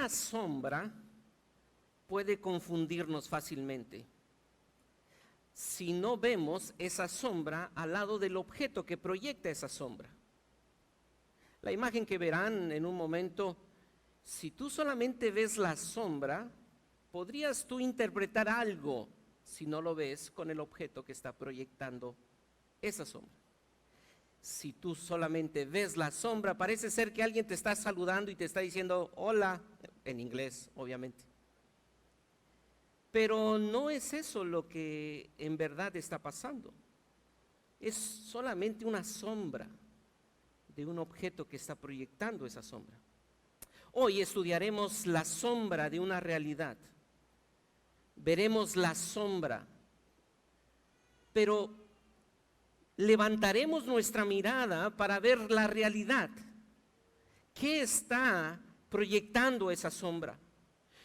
una sombra puede confundirnos fácilmente si no vemos esa sombra al lado del objeto que proyecta esa sombra. La imagen que verán en un momento, si tú solamente ves la sombra, podrías tú interpretar algo si no lo ves con el objeto que está proyectando esa sombra. Si tú solamente ves la sombra, parece ser que alguien te está saludando y te está diciendo hola, en inglés, obviamente. Pero no es eso lo que en verdad está pasando. Es solamente una sombra de un objeto que está proyectando esa sombra. Hoy estudiaremos la sombra de una realidad. Veremos la sombra, pero levantaremos nuestra mirada para ver la realidad. ¿Qué está proyectando esa sombra?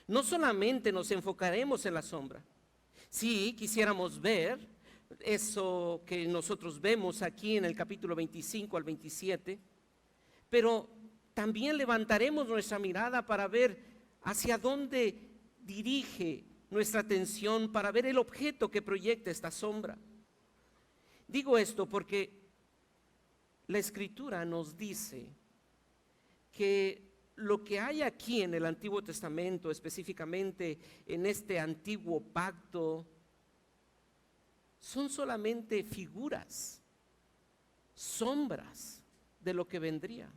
No solamente nos enfocaremos en la sombra. Sí, quisiéramos ver eso que nosotros vemos aquí en el capítulo 25 al 27, pero también levantaremos nuestra mirada para ver hacia dónde dirige nuestra atención, para ver el objeto que proyecta esta sombra. Digo esto porque la Escritura nos dice que lo que hay aquí en el Antiguo Testamento, específicamente en este antiguo pacto, son solamente figuras, sombras de lo que vendría.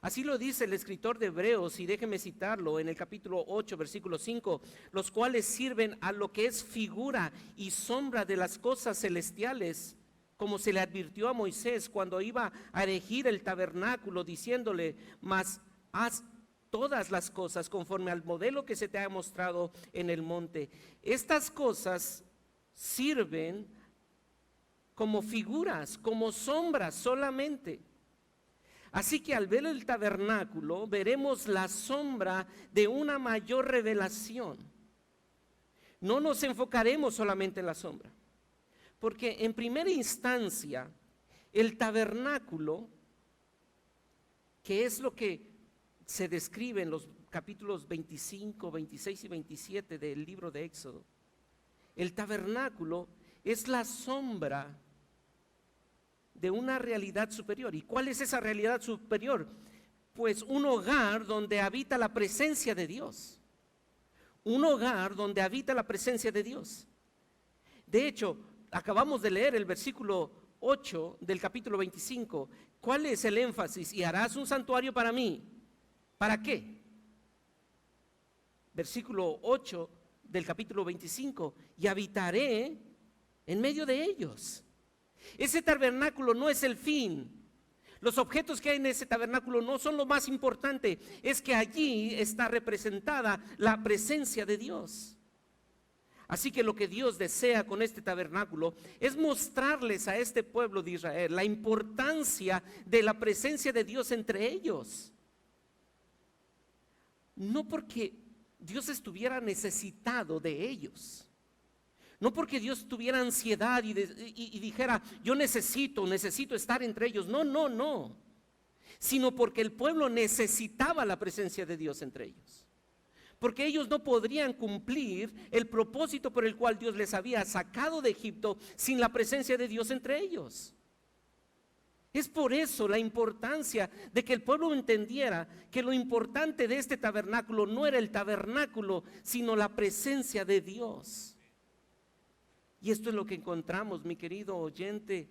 Así lo dice el escritor de Hebreos, y déjeme citarlo en el capítulo 8, versículo 5, los cuales sirven a lo que es figura y sombra de las cosas celestiales, como se le advirtió a Moisés cuando iba a erigir el tabernáculo, diciéndole, mas haz todas las cosas conforme al modelo que se te ha mostrado en el monte. Estas cosas sirven como figuras, como sombras solamente. Así que al ver el tabernáculo veremos la sombra de una mayor revelación. No nos enfocaremos solamente en la sombra, porque en primera instancia el tabernáculo, que es lo que se describe en los capítulos 25, 26 y 27 del libro de Éxodo, el tabernáculo es la sombra de una realidad superior. ¿Y cuál es esa realidad superior? Pues un hogar donde habita la presencia de Dios. Un hogar donde habita la presencia de Dios. De hecho, acabamos de leer el versículo 8 del capítulo 25. ¿Cuál es el énfasis? Y harás un santuario para mí. ¿Para qué? Versículo 8 del capítulo 25. Y habitaré en medio de ellos. Ese tabernáculo no es el fin. Los objetos que hay en ese tabernáculo no son lo más importante. Es que allí está representada la presencia de Dios. Así que lo que Dios desea con este tabernáculo es mostrarles a este pueblo de Israel la importancia de la presencia de Dios entre ellos. No porque Dios estuviera necesitado de ellos, no porque Dios tuviera ansiedad y dijera, yo necesito estar entre ellos. No, sino porque el pueblo necesitaba la presencia de Dios entre ellos. Porque ellos no podrían cumplir el propósito por el cual Dios les había sacado de Egipto sin la presencia de Dios entre ellos. Es por eso la importancia de que el pueblo entendiera que lo importante de este tabernáculo no era el tabernáculo, sino la presencia de Dios. Y esto es lo que encontramos, mi querido oyente,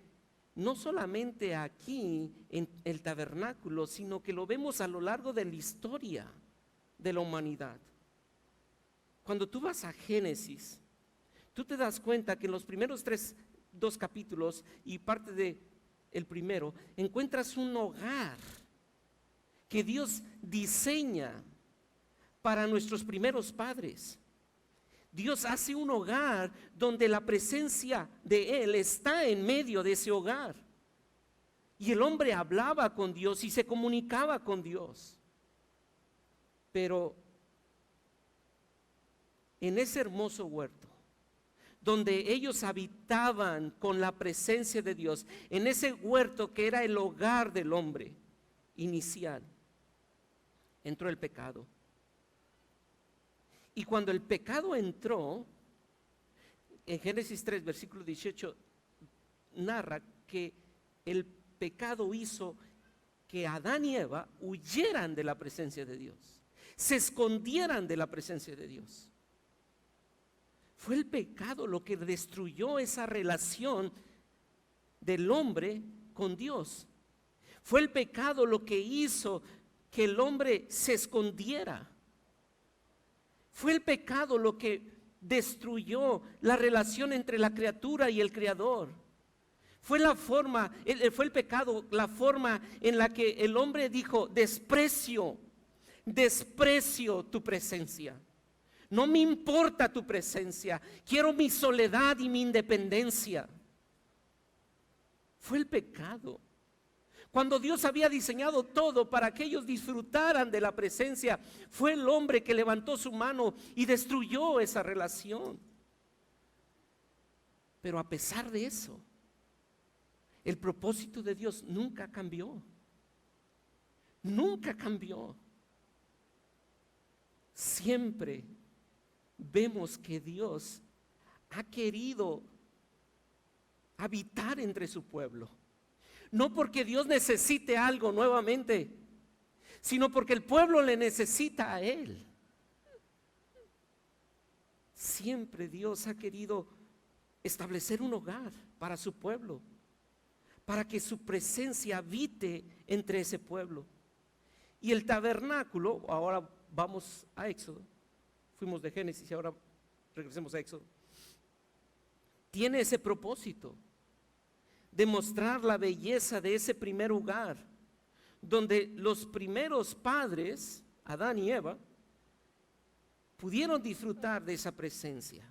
no solamente aquí en el tabernáculo, sino que lo vemos a lo largo de la historia de la humanidad. Cuando tú vas a Génesis, tú te das cuenta que en los primeros dos capítulos y parte de el primero, encuentras un hogar que Dios diseña para nuestros primeros padres. Dios hace un hogar donde la presencia de Él está en medio de ese hogar. Y el hombre hablaba con Dios y se comunicaba con Dios. Pero en ese hermoso huerto, donde ellos habitaban con la presencia de Dios, en ese huerto que era el hogar del hombre inicial, entró el pecado. Y cuando el pecado entró, en Génesis 3, versículo 18, narra que el pecado hizo que Adán y Eva huyeran de la presencia de Dios, se escondieran de la presencia de Dios. Fue el pecado lo que destruyó esa relación del hombre con Dios. Fue el pecado lo que hizo que el hombre se escondiera. Fue el pecado lo que destruyó la relación entre la criatura y el Creador. Fue el pecado la forma en la que el hombre dijo: desprecio tu presencia. No me importa tu presencia, quiero mi soledad y mi independencia. Fue el pecado. Cuando Dios había diseñado todo para que ellos disfrutaran de la presencia, fue el hombre que levantó su mano y destruyó esa relación. Pero a pesar de eso, el propósito de Dios nunca cambió. Nunca cambió. Siempre vemos que Dios ha querido habitar entre su pueblo. No porque Dios necesite algo nuevamente, sino porque el pueblo le necesita a Él. Siempre Dios ha querido establecer un hogar para su pueblo, para que su presencia habite entre ese pueblo. Y el tabernáculo, ahora vamos a Éxodo, fuimos de Génesis y ahora regresemos a Éxodo, tiene ese propósito de mostrar la belleza de ese primer hogar, donde los primeros padres, Adán y Eva, pudieron disfrutar de esa presencia.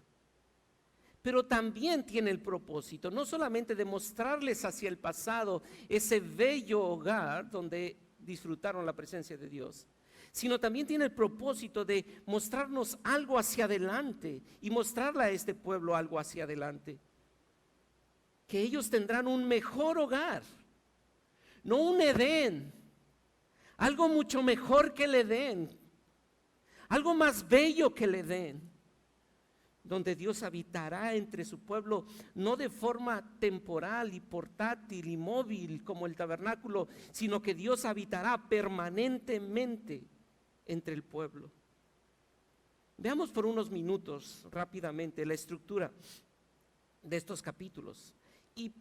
Pero también tiene el propósito, no solamente de mostrarles hacia el pasado ese bello hogar donde disfrutaron la presencia de Dios, sino también tiene el propósito de mostrarnos algo hacia adelante y mostrarle a este pueblo algo hacia adelante. Que ellos tendrán un mejor hogar, no un Edén, algo mucho mejor que el Edén, algo más bello que el Edén, donde Dios habitará entre su pueblo, no de forma temporal y portátil y móvil como el tabernáculo, sino que Dios habitará permanentemente entre el pueblo. Veamos por unos minutos rápidamente la estructura de estos capítulos. Y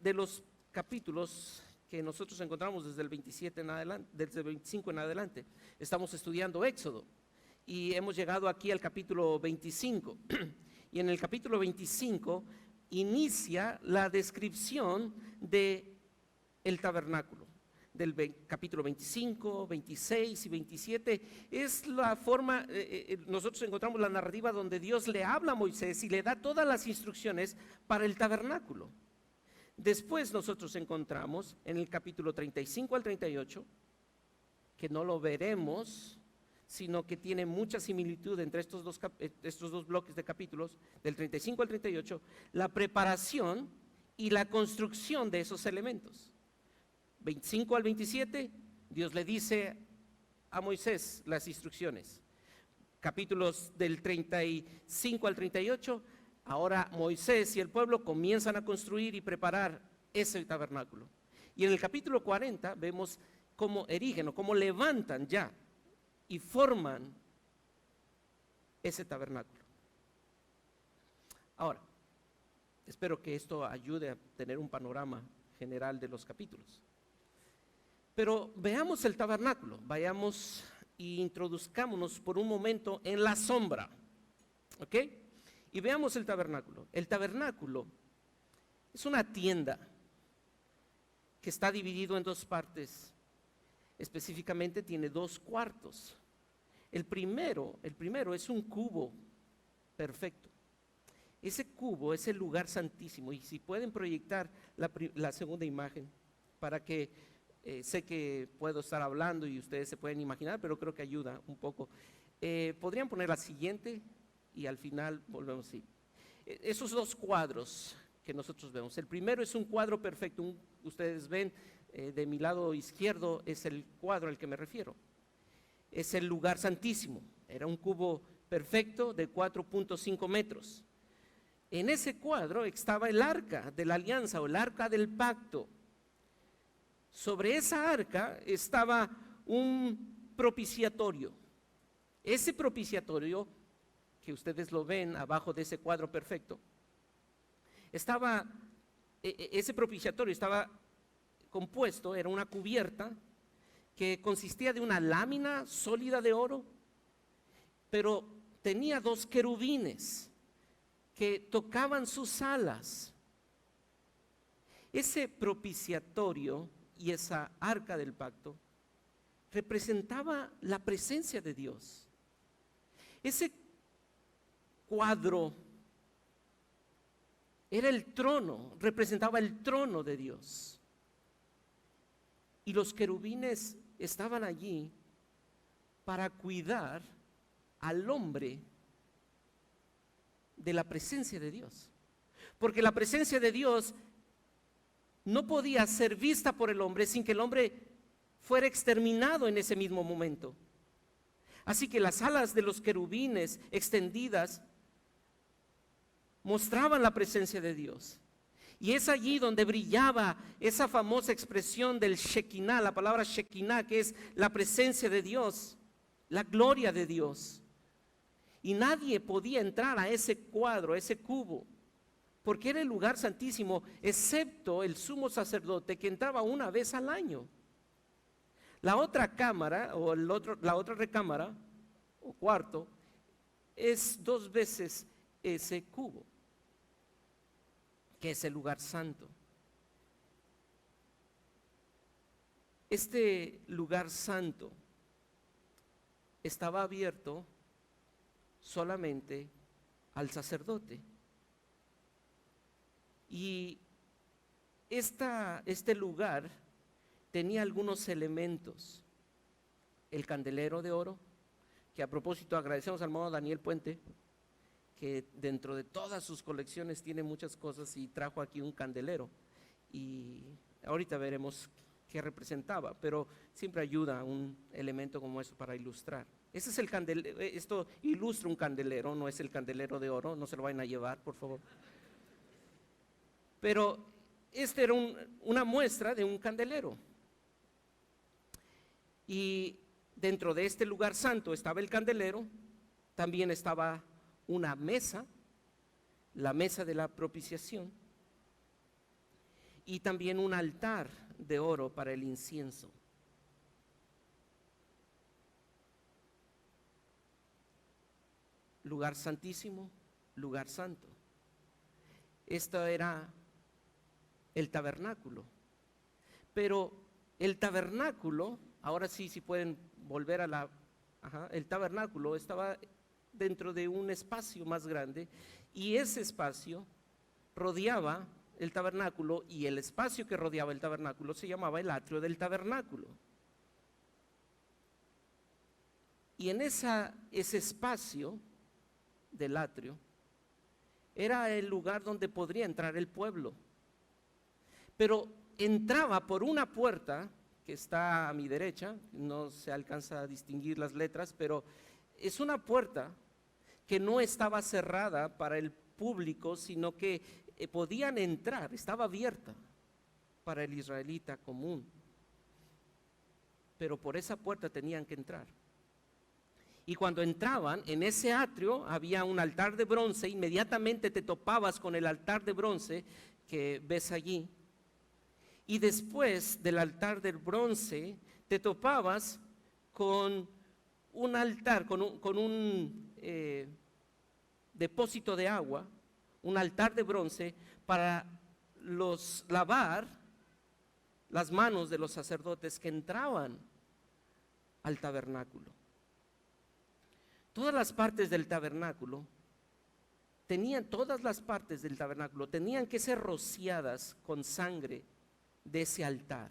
de los capítulos que nosotros encontramos desde el 27 en adelante, desde el 25 en adelante, estamos estudiando Éxodo y hemos llegado aquí al capítulo 25. Y en el capítulo 25 inicia la descripción de el tabernáculo. Del capítulo 25, 26 y 27 es la forma, nosotros encontramos la narrativa donde Dios le habla a Moisés y le da todas las instrucciones para el tabernáculo. Después nosotros encontramos en el capítulo 35 al 38, que no lo veremos, sino que tiene mucha similitud entre estos dos bloques de capítulos, del 35 al 38, la preparación y la construcción de esos elementos. 25 al 27, Dios le dice a Moisés las instrucciones. Capítulos del 35 al 38, ahora Moisés y el pueblo comienzan a construir y preparar ese tabernáculo. Y en el capítulo 40 vemos cómo erigen o cómo levantan ya y forman ese tabernáculo. Ahora, espero que esto ayude a tener un panorama general de los capítulos. Pero veamos el tabernáculo, vayamos e introduzcámonos por un momento en la sombra, ¿ok? Y veamos el tabernáculo. El tabernáculo es una tienda que está dividido en dos partes. Específicamente tiene dos cuartos. El primero es un cubo perfecto. Ese cubo es el lugar santísimo. Y si pueden proyectar la segunda imagen para que sé que puedo estar hablando y ustedes se pueden imaginar, pero creo que ayuda un poco. ¿Podrían poner la siguiente? Y al final volvemos así. Esos dos cuadros que nosotros vemos. El primero es un cuadro perfecto. Ustedes ven de mi lado izquierdo es el cuadro al que me refiero. Es el lugar santísimo. Era un cubo perfecto de 4.5 metros. En ese cuadro estaba el arca de la alianza o el arca del pacto. Sobre esa arca estaba un propiciatorio. Ese propiciatorio, que ustedes lo ven abajo de ese cuadro perfecto, ese propiciatorio estaba compuesto, era una cubierta que consistía de una lámina sólida de oro, pero tenía 2 querubines que tocaban sus alas. Ese propiciatorio y esa arca del pacto representaba la presencia de Dios. Ese cuadro era el trono, representaba el trono de Dios. Y los querubines estaban allí para cuidar al hombre de la presencia de Dios. Porque la presencia de Dios no podía ser vista por el hombre sin que el hombre fuera exterminado en ese mismo momento. Así que las alas de los querubines extendidas mostraban la presencia de Dios. Y es allí donde brillaba esa famosa expresión del Shekinah, la palabra Shekinah, que es la presencia de Dios, la gloria de Dios. Y nadie podía entrar a ese cuadro, a ese cubo, porque era el lugar santísimo, excepto el sumo sacerdote, que entraba una vez al año. La otra cámara, o la otra recámara, o cuarto, es 2 veces ese cubo, que es el lugar santo. Este lugar santo estaba abierto solamente al sacerdote. Y este lugar tenía algunos elementos. El candelero de oro, que a propósito agradecemos al hermano Daniel Puente, que dentro de todas sus colecciones tiene muchas cosas y trajo aquí un candelero. Y ahorita veremos qué representaba, pero siempre ayuda un elemento como eso para ilustrar. Ese es el candelero, esto ilustra un candelero, no es el candelero de oro, no se lo vayan a llevar, por favor. Pero este era una muestra de un candelero. Y dentro de este lugar santo estaba el candelero, también estaba una mesa, la mesa de la propiciación, y también un altar de oro para el incienso. Lugar santísimo, lugar santo. Esto era el tabernáculo. Pero el tabernáculo, ahora sí, si pueden volver a el tabernáculo estaba dentro de un espacio más grande, y ese espacio rodeaba el tabernáculo, y el espacio que rodeaba el tabernáculo se llamaba el atrio del tabernáculo. Y en ese espacio del atrio era el lugar donde podría entrar el pueblo, pero entraba por una puerta que está a mi derecha, no se alcanza a distinguir las letras, pero es una puerta que no estaba cerrada para el público, sino que podían entrar, estaba abierta para el israelita común, pero por esa puerta tenían que entrar. Y cuando entraban, en ese atrio había un altar de bronce, inmediatamente te topabas con el altar de bronce que ves allí. Y después del altar del bronce te topabas con un altar, con un depósito de agua, un altar de bronce para lavar las manos de los sacerdotes que entraban al tabernáculo. Todas las partes del tabernáculo tenían que ser rociadas con sangre de ese altar,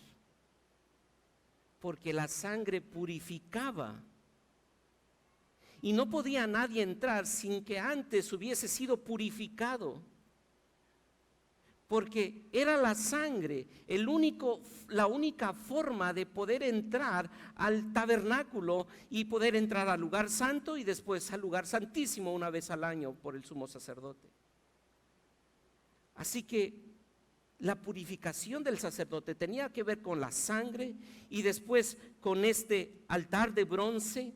porque la sangre purificaba, y no podía nadie entrar sin que antes hubiese sido purificado porque era la sangre la única forma de poder entrar al tabernáculo y poder entrar al lugar santo y después al lugar santísimo una vez al año por el sumo sacerdote. Así que la purificación del sacerdote tenía que ver con la sangre y después con este altar de bronce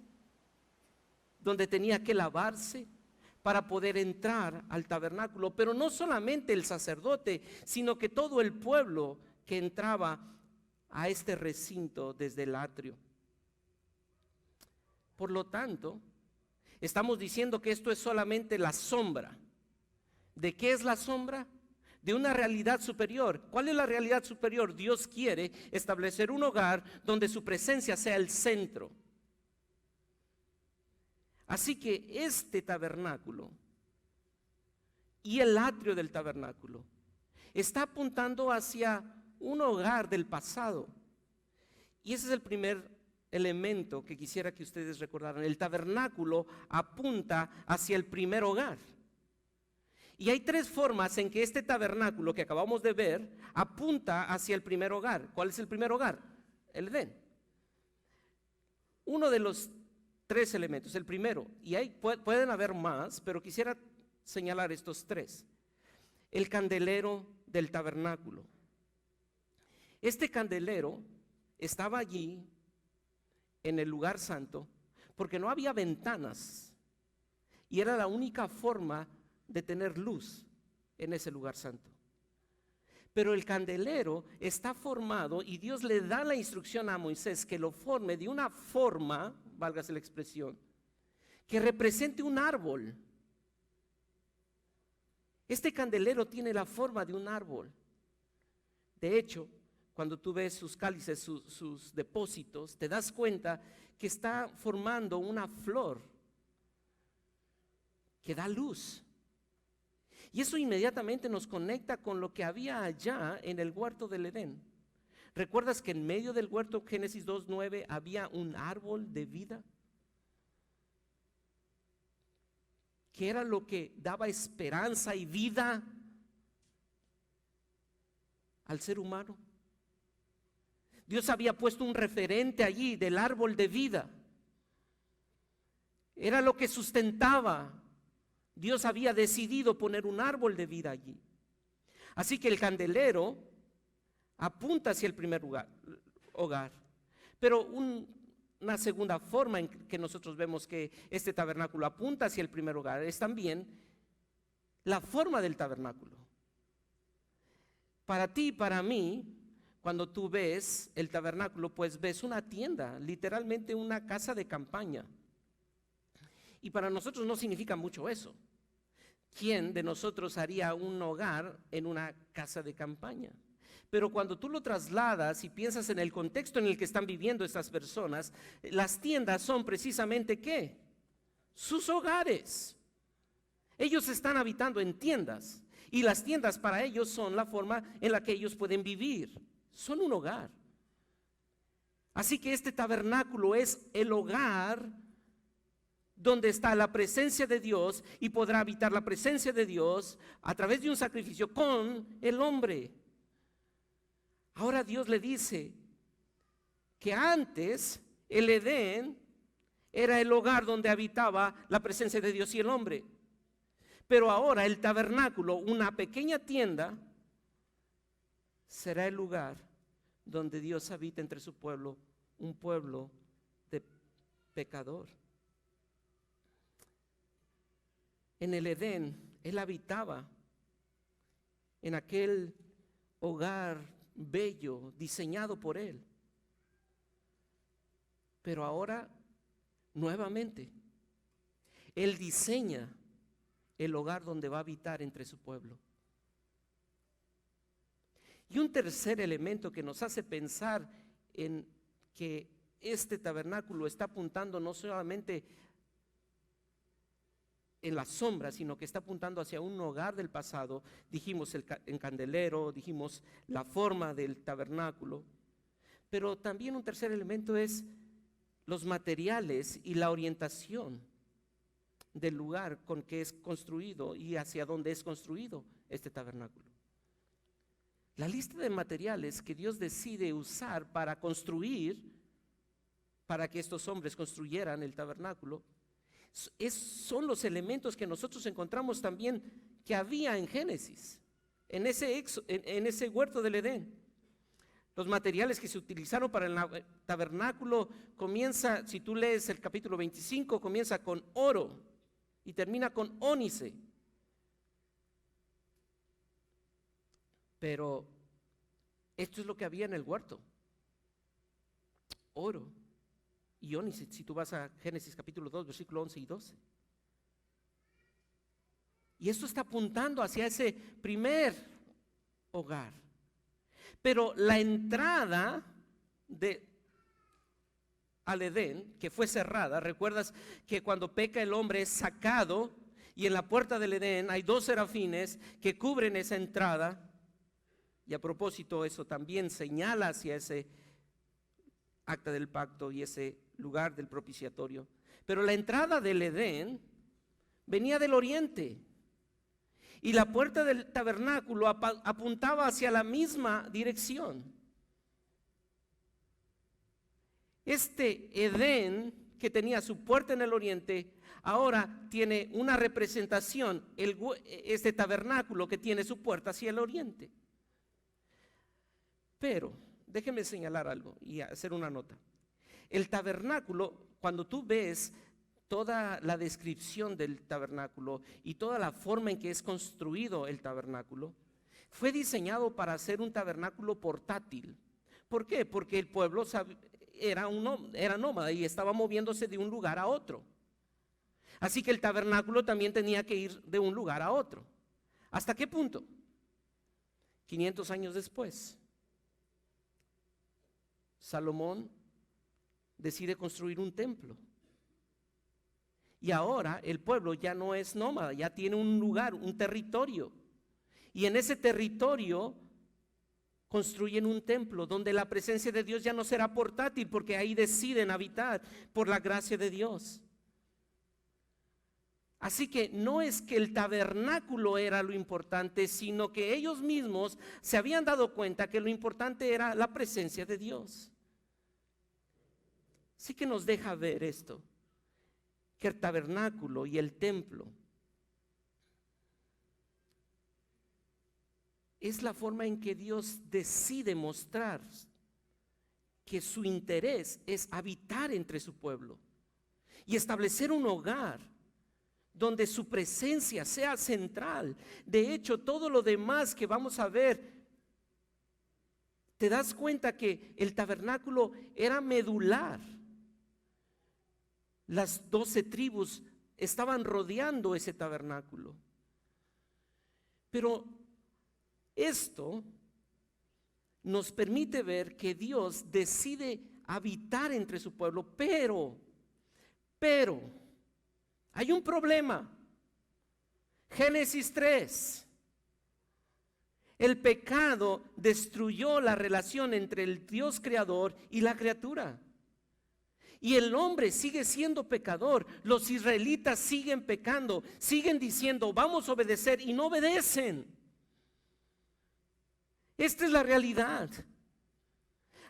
donde tenía que lavarse para poder entrar al tabernáculo. Pero no solamente el sacerdote, sino que todo el pueblo que entraba a este recinto desde el atrio. Por lo tanto, estamos diciendo que esto es solamente la sombra. ¿De qué es la sombra? De una realidad superior. ¿Cuál es la realidad superior? Dios quiere establecer un hogar donde su presencia sea el centro. Así que este tabernáculo y el atrio del tabernáculo está apuntando hacia un hogar del pasado. Y ese es el primer elemento que quisiera que ustedes recordaran. El tabernáculo apunta hacia el primer hogar. Y hay tres formas en que este tabernáculo que acabamos de ver apunta hacia el primer hogar. ¿Cuál es el primer hogar? El Edén. Uno de los tres elementos, el primero, y hay, pueden haber más, pero quisiera señalar estos tres. El candelero del tabernáculo. Este candelero estaba allí en el lugar santo porque no había ventanas y era la única forma de tener luz en ese lugar santo. Pero el candelero está formado y Dios le da la instrucción a Moisés que lo forme de una forma, válgase la expresión, que represente un árbol. Este candelero tiene la forma de un árbol. De hecho, cuando tú ves sus cálices, sus depósitos, te das cuenta que está formando una flor que da luz. Y eso inmediatamente nos conecta con lo que había allá en el huerto del Edén. ¿Recuerdas que en medio del huerto, Génesis 2:9, había un árbol de vida? Que era lo que daba esperanza y vida al ser humano. Dios había puesto un referente allí del árbol de vida. Era lo que sustentaba. Dios había decidido poner un árbol de vida allí. Así que el candelero apunta hacia el primer hogar. Pero una segunda forma en que nosotros vemos que este tabernáculo apunta hacia el primer hogar es también la forma del tabernáculo. Para ti y para mí, cuando tú ves el tabernáculo, pues ves una tienda, literalmente una casa de campaña. Y para nosotros no significa mucho eso. ¿Quién de nosotros haría un hogar en una casa de campaña? Pero cuando tú lo trasladas y piensas en el contexto en el que están viviendo estas personas, las tiendas son precisamente ¿qué? Sus hogares. Ellos están habitando en tiendas y las tiendas para ellos son la forma en la que ellos pueden vivir. Son un hogar. Así que este tabernáculo es el hogar donde está la presencia de Dios y podrá habitar la presencia de Dios a través de un sacrificio con el hombre. Ahora Dios le dice que antes el Edén era el hogar donde habitaba la presencia de Dios y el hombre. Pero ahora el tabernáculo, una pequeña tienda, será el lugar donde Dios habita entre su pueblo, un pueblo de pecador. En el Edén, Él habitaba en aquel hogar bello, diseñado por Él. Pero ahora, nuevamente, Él diseña el hogar donde va a habitar entre su pueblo. Y un tercer elemento que nos hace pensar en que este tabernáculo está apuntando no solamente en la sombra, sino que está apuntando hacia un hogar del pasado. Dijimos el candelero, dijimos la forma del tabernáculo, pero también un tercer elemento es los materiales y la orientación del lugar con que es construido y hacia dónde es construido este tabernáculo. La lista de materiales que Dios decide usar para construir, para que estos hombres construyeran el tabernáculo, son los elementos que nosotros encontramos también que había en Génesis, en ese huerto del Edén. Los materiales que se utilizaron para el tabernáculo comienza, si tú lees el capítulo 25, comienza con oro y termina con ónice. Pero esto es lo que había en el huerto: oro y ónice, si tú vas a Génesis capítulo 2, versículo 11 y 12. Y esto está apuntando hacia ese primer hogar. Pero la entrada al Edén, que fue cerrada, recuerdas que cuando peca el hombre es sacado, y en la puerta del Edén hay 2 serafines que cubren esa entrada. Y a propósito, eso también señala hacia ese acta del pacto y ese lugar del propiciatorio. Pero la entrada del Edén venía del oriente, y la puerta del tabernáculo apuntaba hacia la misma dirección. Este Edén, que tenía su puerta en el oriente, ahora tiene una representación, este tabernáculo que tiene su puerta hacia el oriente. Pero déjeme señalar algo y hacer una nota. El tabernáculo, cuando tú ves toda la descripción del tabernáculo y toda la forma en que es construido el tabernáculo, fue diseñado para ser un tabernáculo portátil. ¿Por qué? Porque el pueblo era nómada y estaba moviéndose de un lugar a otro. Así que el tabernáculo también tenía que ir de un lugar a otro. ¿Hasta qué punto? 500 años después, Salomón decide construir un templo. Y ahora el pueblo ya no es nómada, ya tiene un lugar, un territorio. Y en ese territorio construyen un templo donde la presencia de Dios ya no será portátil, porque ahí deciden habitar por la gracia de Dios. Así que no es que el tabernáculo era lo importante, sino que ellos mismos se habían dado cuenta que lo importante era la presencia de Dios. Así que nos deja ver esto, que el tabernáculo y el templo es la forma en que Dios decide mostrar que su interés es habitar entre su pueblo y establecer un hogar donde su presencia sea central. De hecho, todo lo demás que vamos a ver, te das cuenta que el tabernáculo era medular. Las 12 tribus estaban rodeando ese tabernáculo. Pero esto nos permite ver que Dios decide habitar entre su pueblo, pero hay un problema. Génesis 3. El pecado destruyó la relación entre el Dios creador y la criatura. Y el hombre sigue siendo pecador. Los israelitas siguen pecando, siguen diciendo vamos a obedecer y no obedecen. Esta es la realidad.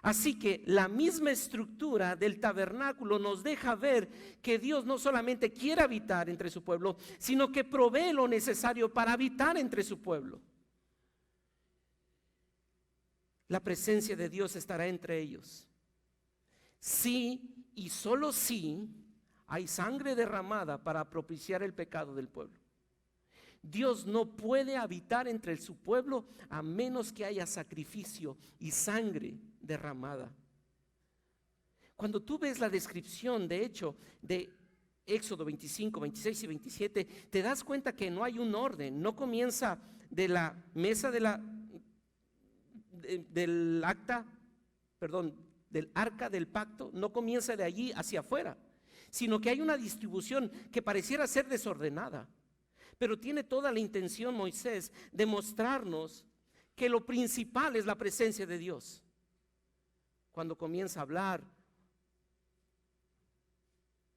Así que la misma estructura del tabernáculo nos deja ver que Dios no solamente quiere habitar entre su pueblo, sino que provee lo necesario para habitar entre su pueblo. La presencia de Dios estará entre ellos. Sí, y solo si hay sangre derramada para propiciar el pecado del pueblo. Dios no puede habitar entre su pueblo a menos que haya sacrificio y sangre derramada. Cuando tú ves la descripción, de hecho, de Éxodo 25, 26 y 27, te das cuenta que no hay un orden. No comienza de la mesa del arca del pacto, no comienza de allí hacia afuera, sino que hay una distribución que pareciera ser desordenada. Pero tiene toda la intención Moisés de mostrarnos que lo principal es la presencia de Dios. Cuando comienza a hablar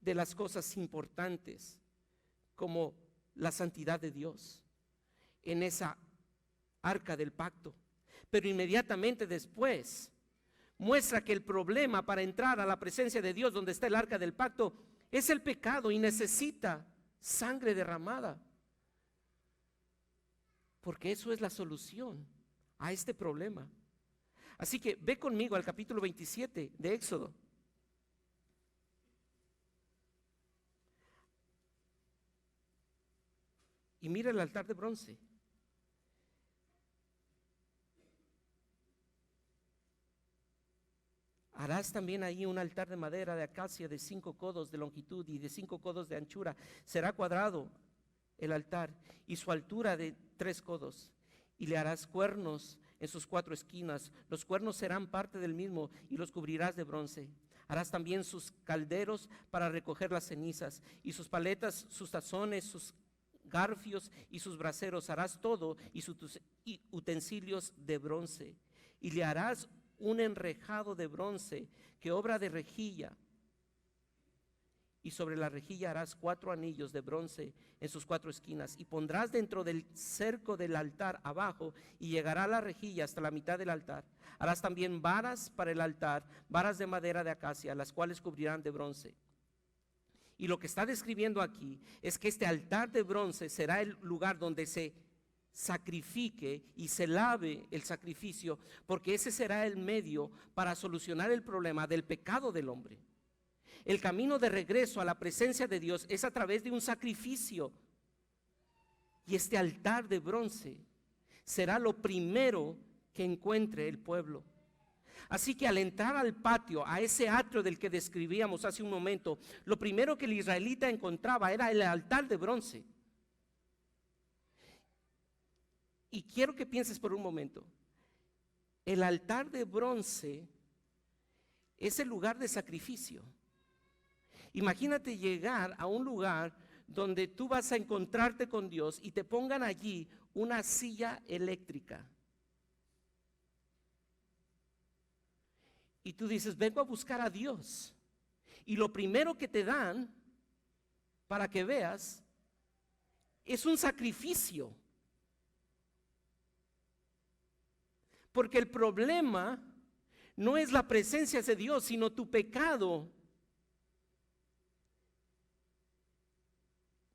de las cosas importantes como la santidad de Dios en esa arca del pacto. Pero inmediatamente después muestra que el problema para entrar a la presencia de Dios, donde está el arca del pacto, es el pecado y necesita sangre derramada. Porque eso es la solución a este problema. Así que ve conmigo al capítulo 27 de Éxodo. Y mira el altar de bronce. Harás también ahí un altar de madera de acacia de 5 codos de longitud y de 5 codos de anchura. Será cuadrado el altar y su altura de 3 codos. Y le harás cuernos en sus 4 esquinas. Los cuernos serán parte del mismo y los cubrirás de bronce. Harás también sus calderos para recoger las cenizas y sus paletas, sus tazones, sus garfios y sus braseros. Harás todo y sus utensilios de bronce. Y le harás un enrejado de bronce que obra de rejilla, y sobre la rejilla harás 4 anillos de bronce en sus 4 esquinas, y pondrás dentro del cerco del altar abajo, y llegará la rejilla hasta la mitad del altar. Harás también varas para el altar, varas de madera de acacia, las cuales cubrirán de bronce. Y lo que está describiendo aquí es que este altar de bronce será el lugar donde se sacrifique y se lave el sacrificio, porque ese será el medio para solucionar el problema del pecado del hombre. El camino de regreso a la presencia de Dios es a través de un sacrificio, y este altar de bronce será lo primero que encuentre el pueblo. Así que al entrar al patio, a ese atrio del que describíamos hace un momento, lo primero que el israelita encontraba era el altar de bronce. Y quiero que pienses por un momento, el altar de bronce es el lugar de sacrificio. Imagínate llegar a un lugar donde tú vas a encontrarte con Dios y te pongan allí una silla eléctrica. Y tú dices, vengo a buscar a Dios. Y lo primero que te dan, para que veas, es un sacrificio. Porque el problema no es la presencia de Dios, sino tu pecado.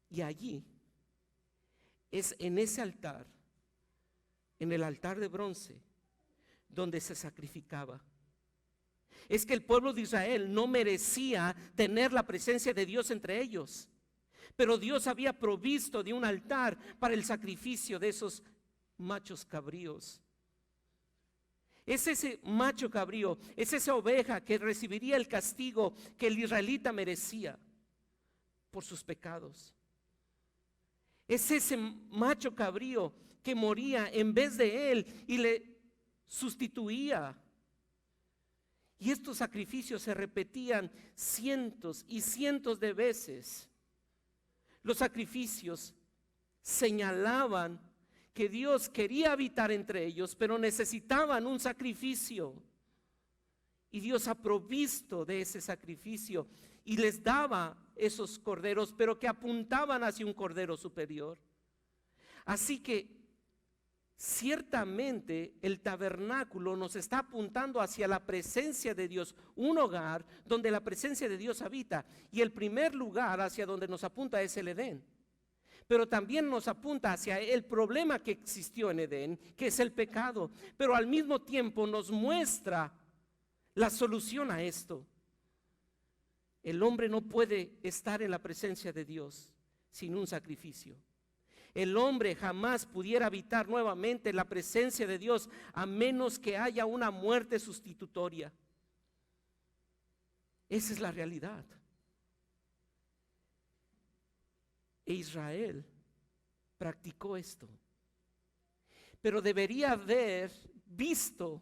Y allí es en ese altar, en el altar de bronce, donde se sacrificaba. Es que el pueblo de Israel no merecía tener la presencia de Dios entre ellos, pero Dios había provisto de un altar para el sacrificio de esos machos cabríos. Es ese macho cabrío, es esa oveja que recibiría el castigo que el israelita merecía por sus pecados. Es ese macho cabrío que moría en vez de él y le sustituía. Y estos sacrificios se repetían cientos y cientos de veces. Los sacrificios señalaban que Dios quería habitar entre ellos, pero necesitaban un sacrificio. Y Dios ha provisto de ese sacrificio y les daba esos corderos, pero que apuntaban hacia un cordero superior. Así que ciertamente el tabernáculo nos está apuntando hacia la presencia de Dios, un hogar donde la presencia de Dios habita, y el primer lugar hacia donde nos apunta es el Edén. Pero también nos apunta hacia el problema que existió en Edén, que es el pecado, pero al mismo tiempo nos muestra la solución a esto. El hombre no puede estar en la presencia de Dios sin un sacrificio. El hombre jamás pudiera habitar nuevamente en la presencia de Dios a menos que haya una muerte sustitutoria. Esa es la realidad. E Israel practicó esto, pero debería haber visto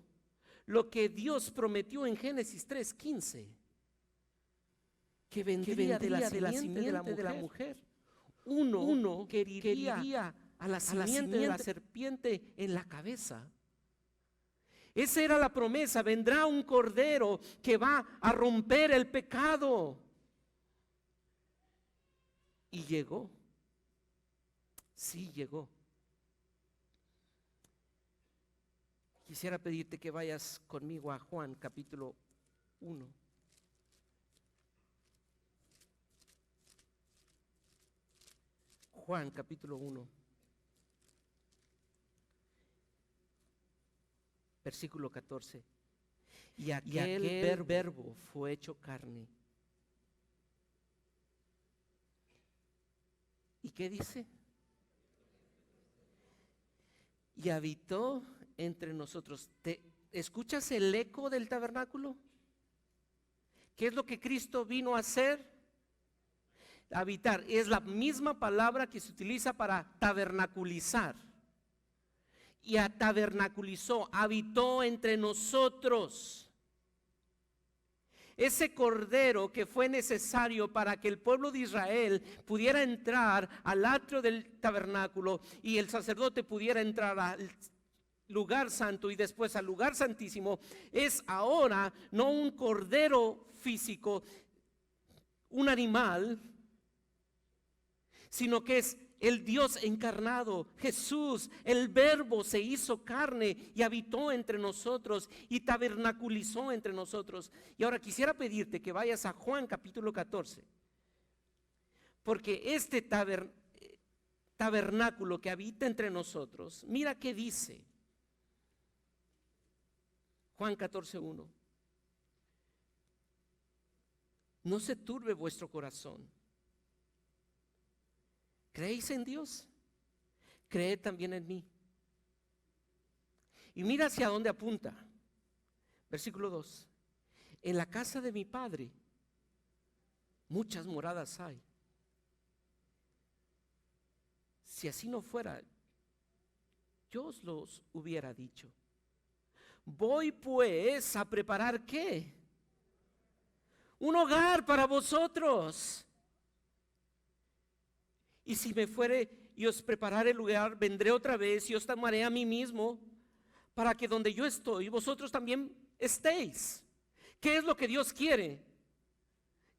lo que Dios prometió en Génesis 3:15, que vendría de la simiente de la mujer. Uno que heriría a la simiente de la serpiente en la cabeza. Esa era la promesa: vendrá un cordero que va a romper el pecado. Y llegó. Sí, llegó. Quisiera pedirte que vayas conmigo a Juan capítulo 1. Juan capítulo 1, versículo 14. Y aquel verbo fue hecho carne. ¿Y qué dice? Y habitó entre nosotros. ¿Escuchas el eco del tabernáculo? ¿Qué es lo que Cristo vino a hacer? Habitar. Es la misma palabra que se utiliza para tabernaculizar. Y tabernaculizó, habitó entre nosotros. Ese cordero que fue necesario para que el pueblo de Israel pudiera entrar al atrio del tabernáculo y el sacerdote pudiera entrar al lugar santo y después al lugar santísimo, es ahora no un cordero físico, un animal, sino que es el Dios encarnado, Jesús, el Verbo se hizo carne y habitó entre nosotros y tabernaculizó entre nosotros. Y ahora quisiera pedirte que vayas a Juan capítulo 14, porque este tabernáculo que habita entre nosotros, mira qué dice. Juan 14:1. No se turbe vuestro corazón. ¿Creéis en Dios? Creed también en mí. Y mira hacia dónde apunta. Versículo 2. En la casa de mi Padre muchas moradas hay. Si así no fuera, yo os los hubiera dicho. Voy pues a preparar ¿qué? Un hogar para vosotros. Y si me fuere y os preparare el lugar, vendré otra vez y os tomaré a mí mismo, para que donde yo estoy, vosotros también estéis. ¿Qué es lo que Dios quiere?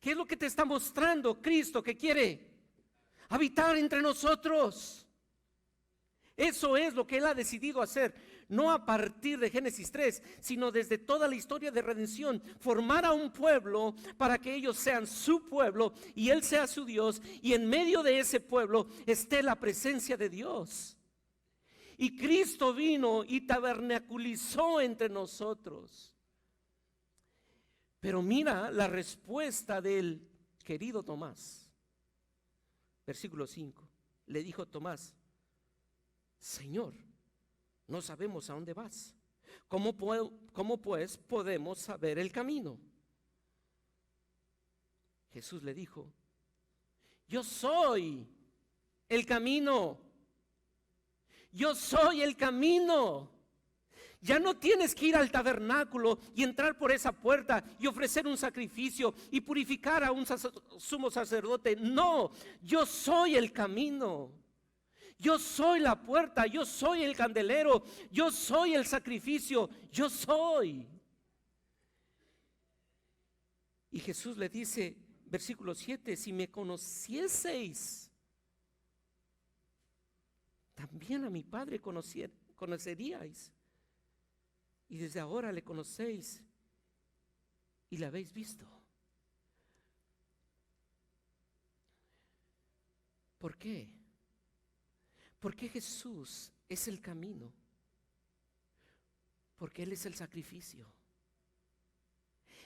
¿Qué es lo que te está mostrando Cristo que quiere? Habitar entre nosotros. Eso es lo que Él ha decidido hacer. No a partir de Génesis 3, sino desde toda la historia de redención, formar a un pueblo para que ellos sean su pueblo y Él sea su Dios, y en medio de ese pueblo esté la presencia de Dios. Y Cristo vino y tabernaculizó entre nosotros. Pero mira la respuesta del querido Tomás. Versículo 5. Le dijo Tomás: Señor, no sabemos a dónde vas. ¿Cómo pues podemos saber el camino? Jesús le dijo: yo soy el camino. Yo soy el camino. Ya no tienes que ir al tabernáculo y entrar por esa puerta y ofrecer un sacrificio y purificar a un sumo sacerdote. No, yo soy el camino. Yo soy la puerta, yo soy el candelero, yo soy el sacrificio, yo soy. Y Jesús le dice, versículo 7, si me conocieseis, también a mi Padre conoceríais. Y desde ahora le conocéis y le habéis visto. ¿Por qué? Porque Jesús es el camino. Porque Él es el sacrificio.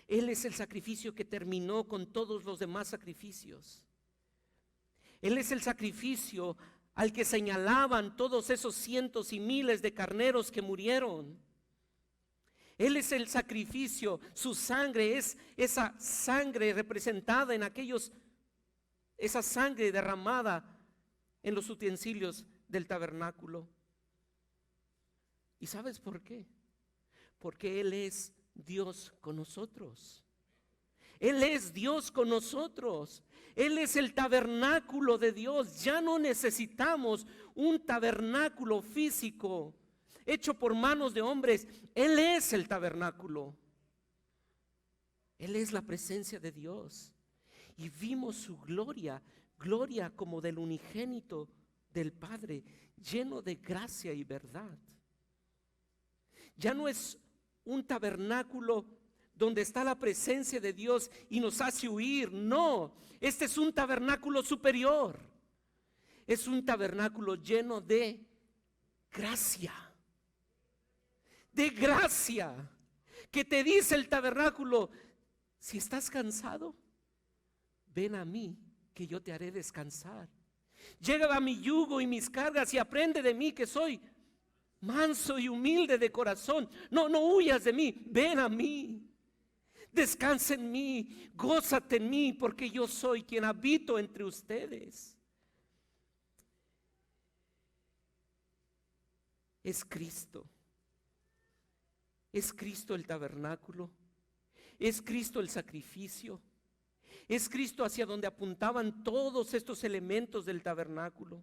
Él es el sacrificio que terminó con todos los demás sacrificios. Él es el sacrificio al que señalaban todos esos cientos y miles de carneros que murieron. Él es el sacrificio, su sangre es esa sangre representada en esa sangre derramada en los utensilios del tabernáculo. ¿Y sabes por qué? Porque Él es Dios con nosotros. Él es Dios con nosotros. Él es el tabernáculo de Dios. Ya no necesitamos un tabernáculo físico hecho por manos de hombres. Él es el tabernáculo. Él es la presencia de Dios. Y vimos su gloria, gloria como del unigénito del Padre, lleno de gracia y verdad. Ya no es un tabernáculo donde está la presencia de Dios y nos hace huir. No, este es un tabernáculo superior. Es un tabernáculo lleno de gracia. De gracia. Que te dice el tabernáculo: si estás cansado, ven a mí, que yo te haré descansar. Llega a mi yugo y mis cargas y aprende de mí, que soy manso y humilde de corazón. No huyas de mí, ven a mí. Descansa en mí, gózate en mí, porque yo soy quien habito entre ustedes. Es Cristo. Es Cristo el tabernáculo. Es Cristo el sacrificio. Es Cristo hacia donde apuntaban todos estos elementos del tabernáculo.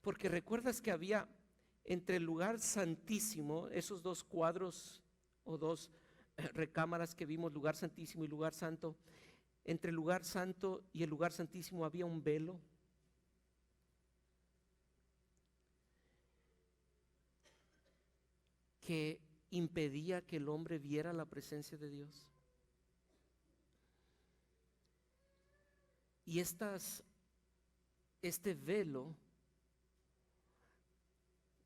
Porque recuerdas que había entre el lugar santísimo, esos dos cuadros o dos recámaras que vimos, lugar santísimo y lugar santo. Entre el lugar santo y el lugar santísimo había un velo. Que impedía que el hombre viera la presencia de Dios. Y este velo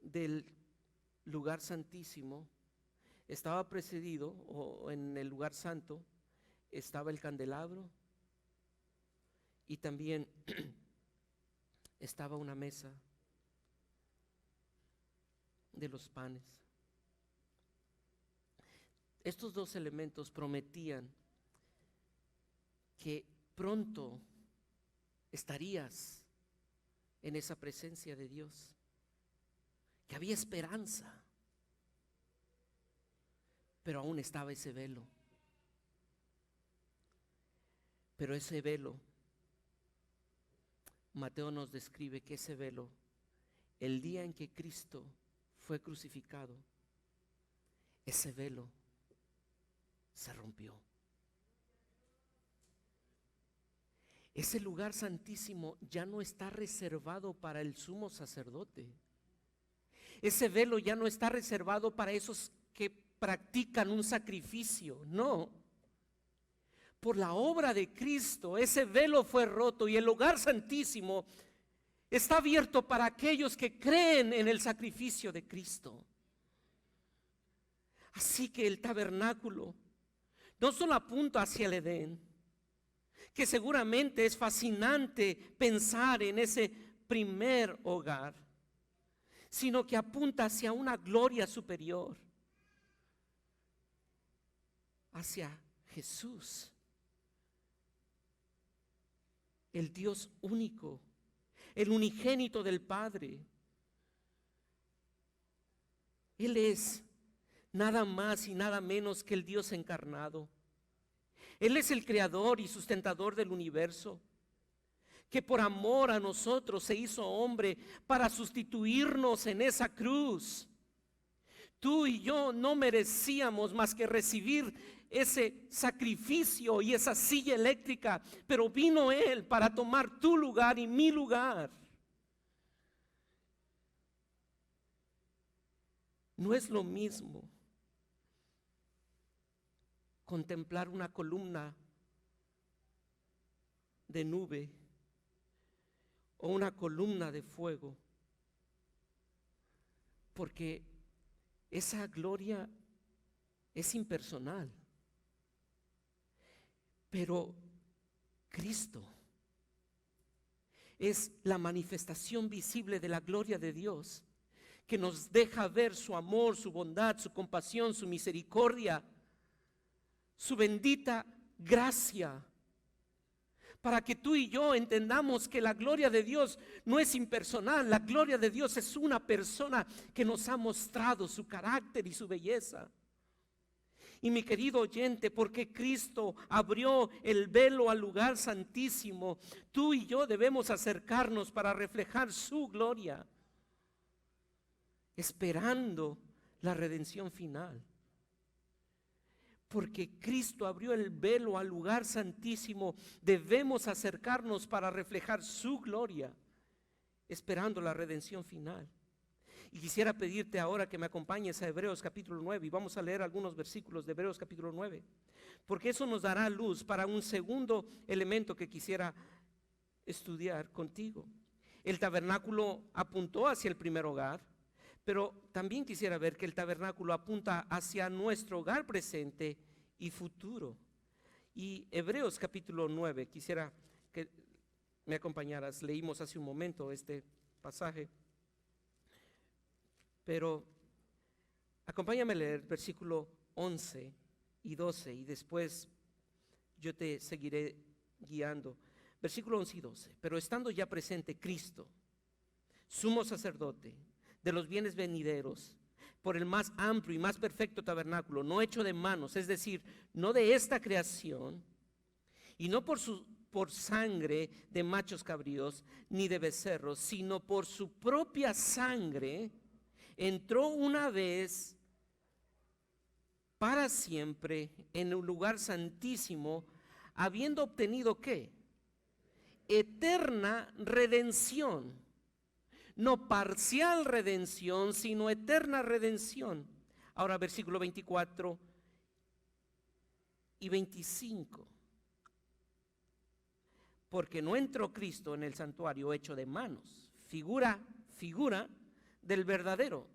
del lugar santísimo estaba precedido, o en el lugar santo estaba el candelabro, y también estaba una mesa de los panes. Estos dos elementos prometían que pronto estarías en esa presencia de Dios, que había esperanza, pero aún estaba ese velo. Pero ese velo, Mateo nos describe que ese velo, el día en que Cristo fue crucificado, ese velo se rompió. Ese lugar santísimo ya no está reservado para el sumo sacerdote. Ese velo ya no está reservado para esos que practican un sacrificio. No. Por la obra de Cristo, ese velo fue roto y el lugar santísimo está abierto para aquellos que creen en el sacrificio de Cristo. Así que el tabernáculo no solo apunta hacia el Edén, que seguramente es fascinante pensar en ese primer hogar, sino que apunta hacia una gloria superior, hacia Jesús, el Dios único, el unigénito del Padre. Él es nada más y nada menos que el Dios encarnado. Él es el creador y sustentador del universo, que por amor a nosotros se hizo hombre para sustituirnos en esa cruz. Tú y yo no merecíamos más que recibir ese sacrificio y esa silla eléctrica, pero vino Él para tomar tu lugar y mi lugar. No es lo mismo contemplar una columna de nube o una columna de fuego, porque esa gloria es impersonal. Pero Cristo es la manifestación visible de la gloria de Dios, que nos deja ver su amor, su bondad, su compasión, su misericordia, su bendita gracia, para que tú y yo entendamos que la gloria de Dios no es impersonal. La gloria de Dios es una persona que nos ha mostrado su carácter y su belleza. Y mi querido oyente, porque Cristo abrió el velo al lugar santísimo, tú y yo debemos acercarnos para reflejar su gloria, esperando la redención final. Porque Cristo abrió el velo al lugar santísimo, debemos acercarnos para reflejar su gloria, esperando la redención final. Y quisiera pedirte ahora que me acompañes a Hebreos capítulo 9 y vamos a leer algunos versículos de Hebreos capítulo 9, porque eso nos dará luz para un segundo elemento que quisiera estudiar contigo. El tabernáculo apuntó hacia el primer hogar, pero también quisiera ver que el tabernáculo apunta hacia nuestro hogar presente y futuro. Y Hebreos capítulo 9, quisiera que me acompañaras. Leímos hace un momento este pasaje, pero acompáñame a leer versículo 11 y 12 y después yo te seguiré guiando. Versículo 11 y 12. Pero estando ya presente Cristo, sumo sacerdote de los bienes venideros, por el más amplio y más perfecto tabernáculo, no hecho de manos, es decir, no de esta creación, y no por sangre de machos cabríos ni de becerros, sino por su propia sangre, entró una vez para siempre en un lugar santísimo, habiendo obtenido ¿qué? Eterna redención. No parcial redención, sino eterna redención. Ahora versículo 24 y 25. Porque no entró Cristo en el santuario hecho de manos, figura del verdadero,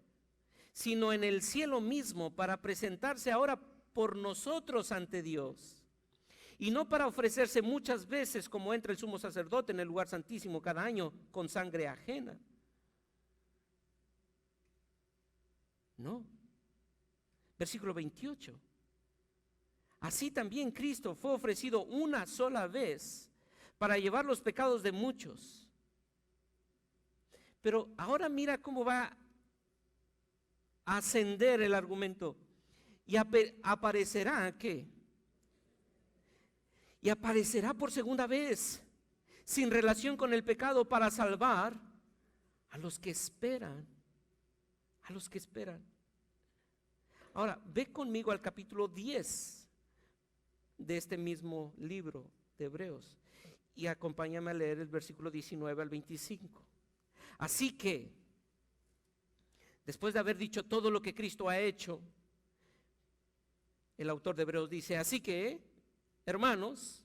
sino en el cielo mismo, para presentarse ahora por nosotros ante Dios. Y no para ofrecerse muchas veces como entra el sumo sacerdote en el lugar santísimo cada año con sangre ajena. No. Versículo 28. Así también Cristo fue ofrecido una sola vez para llevar los pecados de muchos. Pero ahora mira cómo va a ascender el argumento. Y aparecerá, ¿qué? Y aparecerá por segunda vez, sin relación con el pecado, para salvar a los que esperan. A los que esperan. Ahora, ve conmigo al capítulo 10 de este mismo libro de Hebreos y acompáñame a leer el versículo 19 al 25. Así que, después de haber dicho todo lo que Cristo ha hecho, el autor de Hebreos dice, así que, hermanos,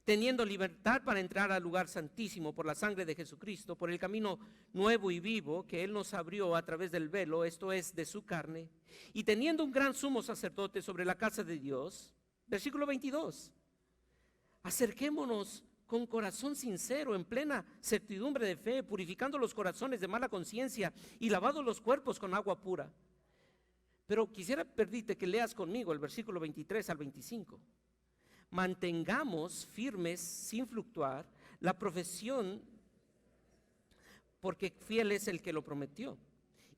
teniendo libertad para entrar al lugar santísimo por la sangre de Jesucristo, por el camino nuevo y vivo que Él nos abrió a través del velo, esto es, de su carne, y teniendo un gran sumo sacerdote sobre la casa de Dios, versículo 22, acerquémonos con corazón sincero, en plena certidumbre de fe, purificando los corazones de mala conciencia y lavados los cuerpos con agua pura. Pero quisiera pedirte que leas conmigo el versículo 23 al 25. Mantengamos firmes sin fluctuar la profesión, porque fiel es el que lo prometió.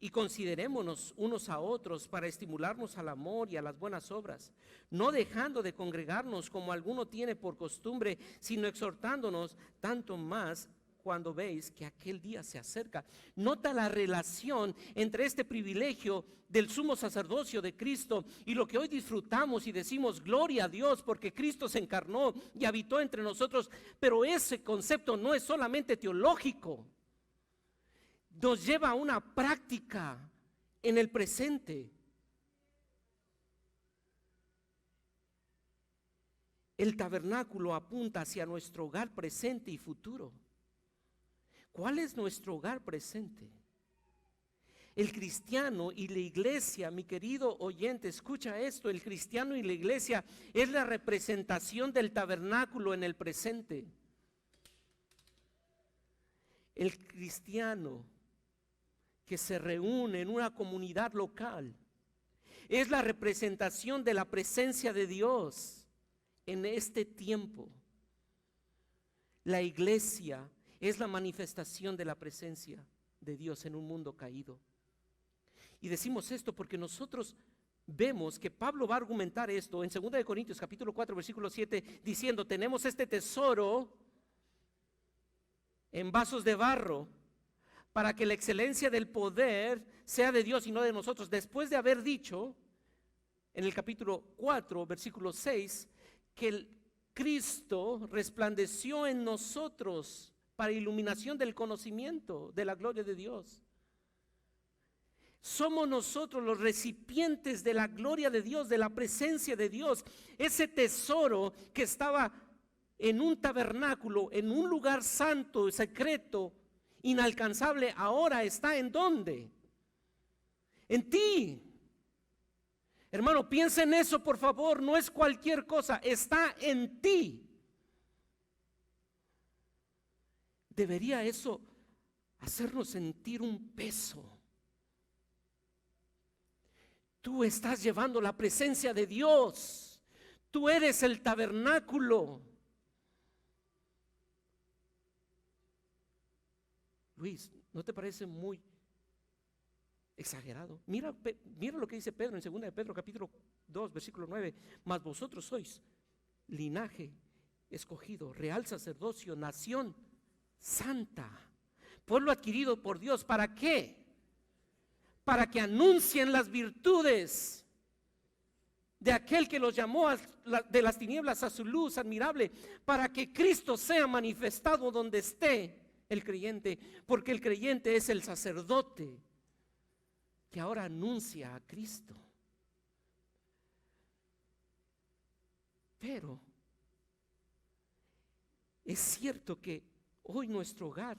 Y considerémonos unos a otros para estimularnos al amor y a las buenas obras, no dejando de congregarnos como alguno tiene por costumbre, sino exhortándonos tanto más cuando veis que aquel día se acerca. Nota la relación entre este privilegio del sumo sacerdocio de Cristo y lo que hoy disfrutamos y decimos gloria a Dios porque Cristo se encarnó y habitó entre nosotros, pero ese concepto no es solamente teológico, nos lleva a una práctica en el presente. El tabernáculo apunta hacia nuestro hogar presente y futuro. ¿Cuál es nuestro hogar presente? El cristiano y la iglesia, mi querido oyente, escucha esto, el cristiano y la iglesia es la representación del tabernáculo en el presente. El cristiano que se reúne en una comunidad local es la representación de la presencia de Dios en este tiempo. La iglesia es la manifestación de la presencia de Dios en un mundo caído. Y decimos esto porque nosotros vemos que Pablo va a argumentar esto en 2 Corintios capítulo 4 versículo 7 diciendo, tenemos este tesoro en vasos de barro para que la excelencia del poder sea de Dios y no de nosotros. Después de haber dicho en el capítulo 4 versículo 6 que el Cristo resplandeció en nosotros para iluminación del conocimiento de la gloria de Dios. Somos nosotros los recipientes de la gloria de Dios, de la presencia de Dios. Ese tesoro que estaba en un tabernáculo, en un lugar santo, secreto, inalcanzable, ahora está ¿en dónde? En ti. Hermano, piensa en eso, por favor. No es cualquier cosa, está en ti. Debería eso hacernos sentir un peso. Tú estás llevando la presencia de Dios. Tú eres el tabernáculo. Luis, ¿no te parece muy exagerado? Mira lo que dice Pedro en 2 de Pedro capítulo 2 versículo 9. Mas vosotros sois linaje escogido, real sacerdocio, nación santa, pueblo adquirido por Dios. ¿Para qué? Para que anuncien las virtudes de aquel que los llamó de las tinieblas a su luz admirable, para que Cristo sea manifestado donde esté el creyente, porque el creyente es el sacerdote que ahora anuncia a Cristo. Pero es cierto que hoy nuestro hogar,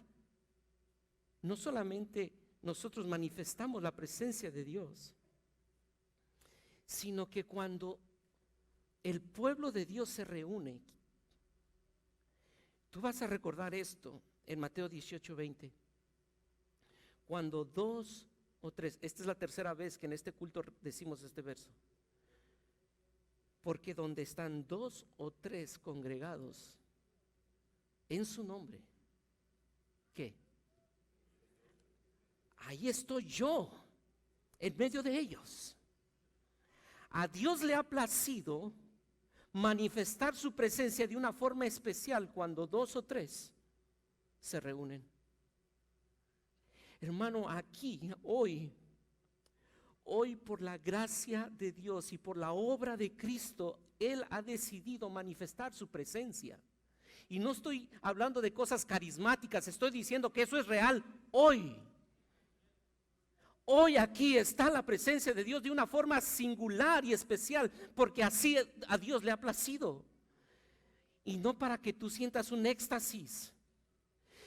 no solamente nosotros manifestamos la presencia de Dios, sino que cuando el pueblo de Dios se reúne, tú vas a recordar esto en Mateo 18:20. Cuando 2 o 3, esta es la tercera vez que en este culto decimos este verso. Porque donde están 2 o 3 congregados en su nombre, ¿qué? Ahí estoy yo, en medio de ellos. A Dios le ha placido manifestar su presencia de una forma especial cuando 2 o 3 se reúnen. Hermano, aquí, hoy por la gracia de Dios y por la obra de Cristo, Él ha decidido manifestar su presencia. Y no estoy hablando de cosas carismáticas, estoy diciendo que eso es real hoy. Hoy aquí está la presencia de Dios de una forma singular y especial, porque así a Dios le ha placido. Y no para que tú sientas un éxtasis,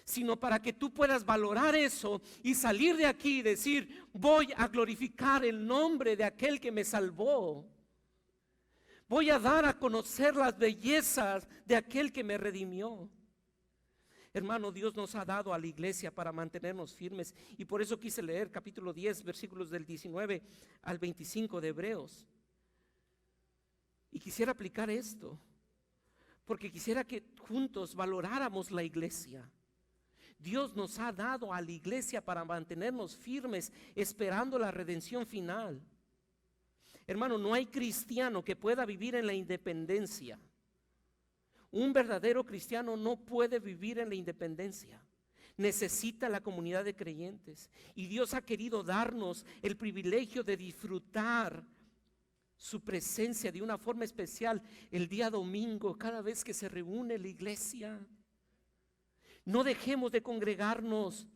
sino para que tú puedas valorar eso y salir de aquí y decir: voy a glorificar el nombre de aquel que me salvó. Voy a dar a conocer las bellezas de aquel que me redimió. Hermano, Dios nos ha dado a la iglesia para mantenernos firmes, y por eso quise leer capítulo 10, versículos del 19 al 25 de Hebreos. Y quisiera aplicar esto, porque quisiera que juntos valoráramos la iglesia. Dios nos ha dado a la iglesia para mantenernos firmes, esperando la redención final. Hermano, no hay cristiano que pueda vivir en la independencia. Un verdadero cristiano no puede vivir en la independencia. Necesita la comunidad de creyentes. Y Dios ha querido darnos el privilegio de disfrutar su presencia de una forma especial el día domingo, cada vez que se reúne la iglesia. No dejemos de congregarnos,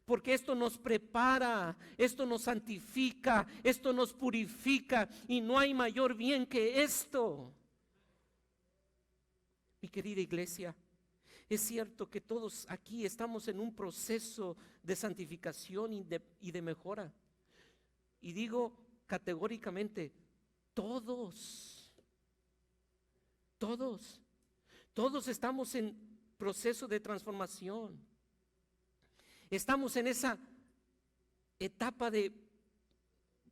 porque esto nos prepara, esto nos santifica, esto nos purifica, y no hay mayor bien que esto. Mi querida iglesia, es cierto que todos aquí estamos en un proceso de santificación y de mejora. Y digo categóricamente, todos estamos en proceso de transformación. Estamos en esa etapa de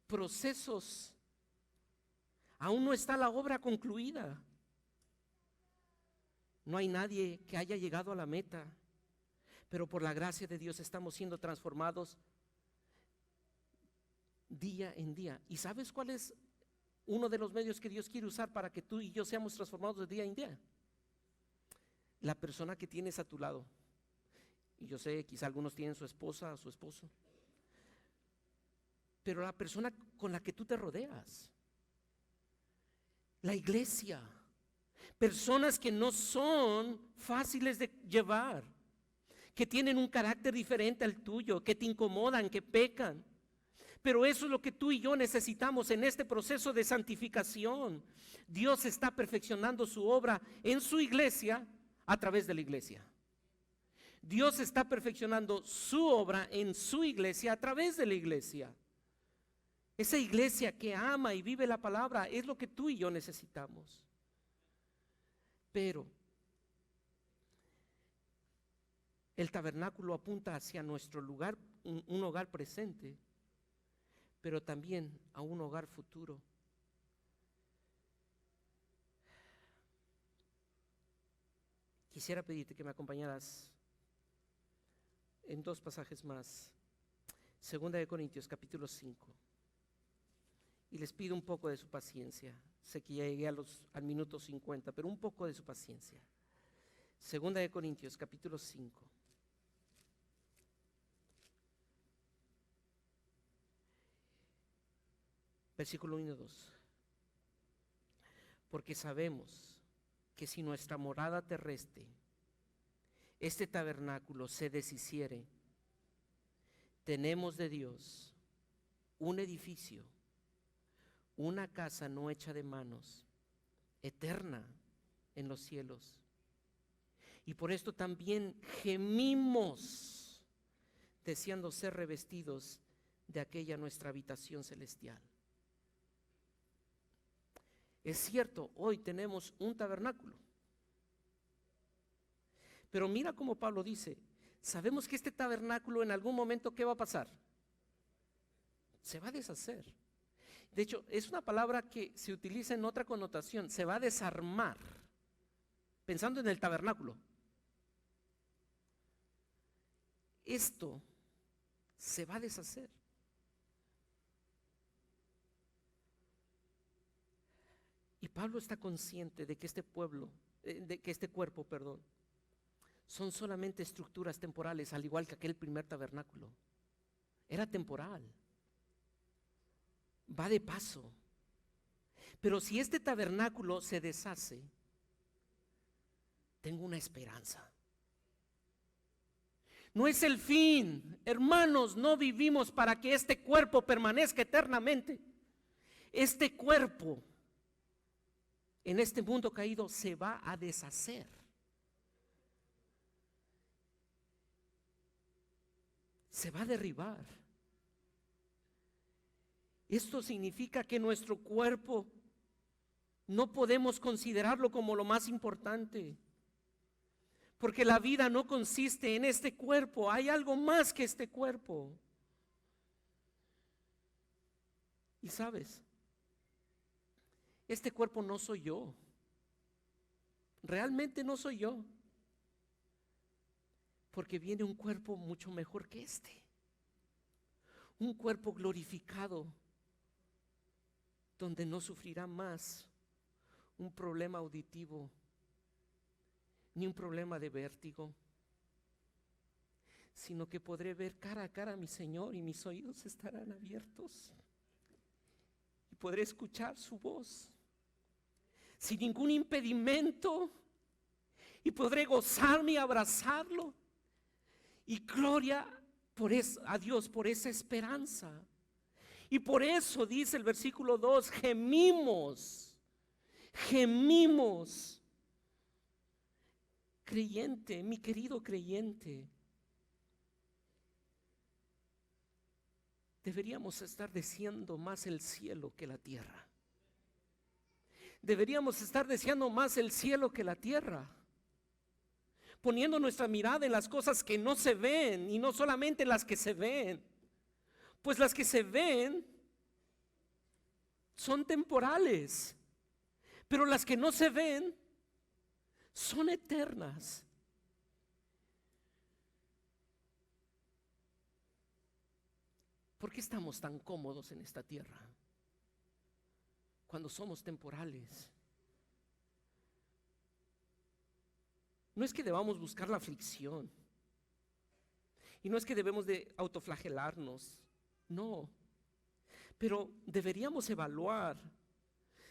procesos. Aún no está la obra concluida. No hay nadie que haya llegado a la meta, pero por la gracia de Dios estamos siendo transformados día en día. ¿Y sabes cuál es uno de los medios que Dios quiere usar para que tú y yo seamos transformados de día en día? La persona que tienes a tu lado. Y yo sé, quizá algunos tienen su esposa o su esposo, pero la persona con la que tú te rodeas, la iglesia. Personas que no son fáciles de llevar, que tienen un carácter diferente al tuyo, que te incomodan, que pecan. Pero eso es lo que tú y yo necesitamos en este proceso de santificación. Dios está perfeccionando su obra en su iglesia a través de la iglesia. Dios está perfeccionando su obra en su iglesia a través de la iglesia. Esa iglesia que ama y vive la palabra es lo que tú y yo necesitamos. Pero el tabernáculo apunta hacia nuestro lugar, un hogar presente, pero también a un hogar futuro. Quisiera pedirte que me acompañaras en dos pasajes más. Segunda de Corintios capítulo 5. Y les pido un poco de su paciencia. Sé que ya llegué al minuto 50, pero un poco de su paciencia. Segunda de Corintios capítulo 5. Versículo 1 y 2. Porque sabemos que si nuestra morada terrestre, este tabernáculo, se deshiciere, tenemos de Dios un edificio, una casa no hecha de manos, eterna en los cielos. Y por esto también gemimos, deseando ser revestidos de aquella nuestra habitación celestial. Es cierto, hoy tenemos un tabernáculo. Pero mira cómo Pablo dice, sabemos que este tabernáculo en algún momento, ¿qué va a pasar? Se va a deshacer. De hecho, es una palabra que se utiliza en otra connotación, se va a desarmar, pensando en el tabernáculo. Esto se va a deshacer. Y Pablo está consciente de que este cuerpo, son solamente estructuras temporales, al igual que aquel primer tabernáculo. Era temporal. Va de paso. Pero si este tabernáculo se deshace, tengo una esperanza. No es el fin, hermanos, no vivimos para que este cuerpo permanezca eternamente. Este cuerpo en este mundo caído se va a deshacer. Se va a derribar. Esto significa que nuestro cuerpo no podemos considerarlo como lo más importante, porque la vida no consiste en este cuerpo, hay algo más que este cuerpo. Y sabes, este cuerpo no soy yo, realmente no soy yo, porque viene un cuerpo mucho mejor que este, un cuerpo glorificado, donde no sufrirá más un problema auditivo, ni un problema de vértigo, sino que podré ver cara a cara a mi Señor y mis oídos estarán abiertos y podré escuchar su voz sin ningún impedimento y podré gozarme y abrazarlo. Y gloria a Dios por esa esperanza. Y por eso dice el versículo 2, gemimos. Creyente, mi querido creyente, deberíamos estar deseando más el cielo que la tierra. Deberíamos estar deseando más el cielo que la tierra, poniendo nuestra mirada en las cosas que no se ven y no solamente en las que se ven, pues las que se ven son temporales, pero las que no se ven son eternas. ¿Por qué estamos tan cómodos en esta tierra cuando somos temporales? No es que debamos buscar la aflicción, y no es que debemos de autoflagelarnos, no, pero deberíamos evaluar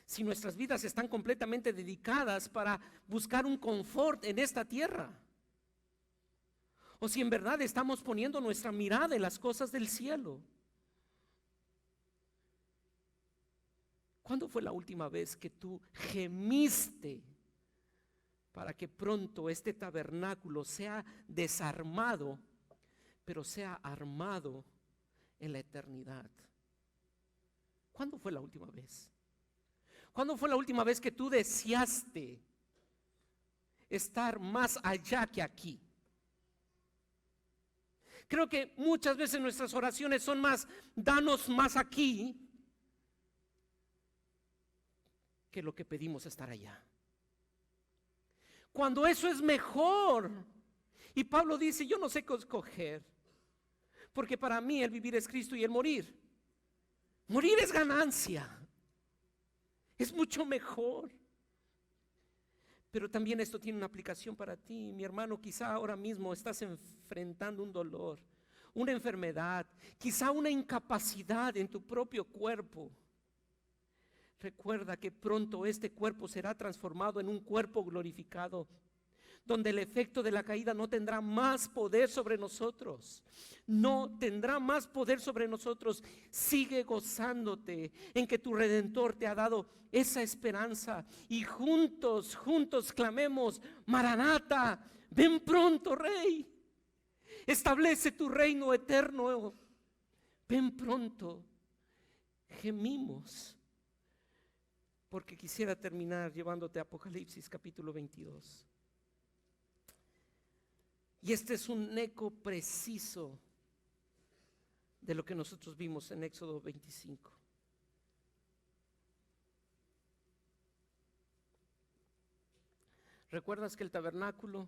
si nuestras vidas están completamente dedicadas para buscar un confort en esta tierra, o si en verdad estamos poniendo nuestra mirada en las cosas del cielo. ¿Cuándo fue la última vez que tú gemiste para que pronto este tabernáculo sea desarmado, pero sea armado en la eternidad? ¿Cuándo fue la última vez? ¿Cuándo fue la última vez que tú deseaste estar más allá que aquí? Creo que muchas veces nuestras oraciones son más, danos más aquí, que lo que pedimos estar allá. Cuando eso es mejor. Y Pablo dice, yo no sé qué escoger, porque para mí el vivir es Cristo y el morir. Morir es ganancia. Es mucho mejor. Pero también esto tiene una aplicación para ti, mi hermano. Quizá ahora mismo estás enfrentando un dolor, una enfermedad, quizá una incapacidad en tu propio cuerpo. Recuerda que pronto este cuerpo será transformado en un cuerpo glorificado, donde el efecto de la caída no tendrá más poder sobre nosotros. No tendrá más poder sobre nosotros. Sigue gozándote en que tu Redentor te ha dado esa esperanza. Y juntos clamemos, Maranata, ven pronto, Rey. Establece tu reino eterno. Ven pronto. Gemimos. Porque quisiera terminar llevándote a Apocalipsis capítulo 22. Y este es un eco preciso de lo que nosotros vimos en Éxodo 25. ¿Recuerdas que el tabernáculo